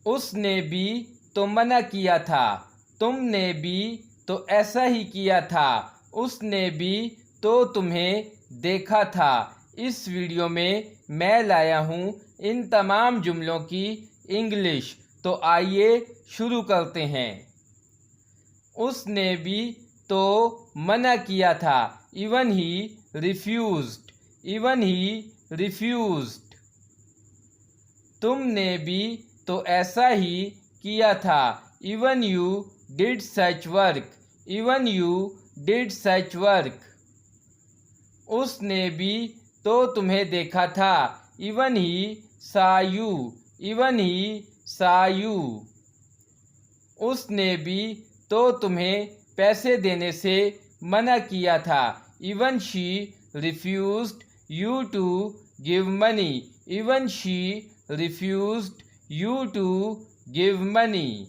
उसने भी तो मना किया था, तुमने भी तो ऐसा ही किया था, उसने भी तो तुम्हें देखा था। इस वीडियो में मैं लाया हूँ इन तमाम जुमलों की इंग्लिश। तो आइए शुरू करते हैं। उसने भी तो मना किया था, even he refused, even he refused. तुमने भी तो ऐसा ही किया था, even you did such work, even you did such work. उसने भी तो तुम्हें देखा था, इवन ही सा यू, इवन ही सा यू। उसने भी तो तुम्हें पैसे देने से मना किया था, even she refused you to give money, even she refused you to give money.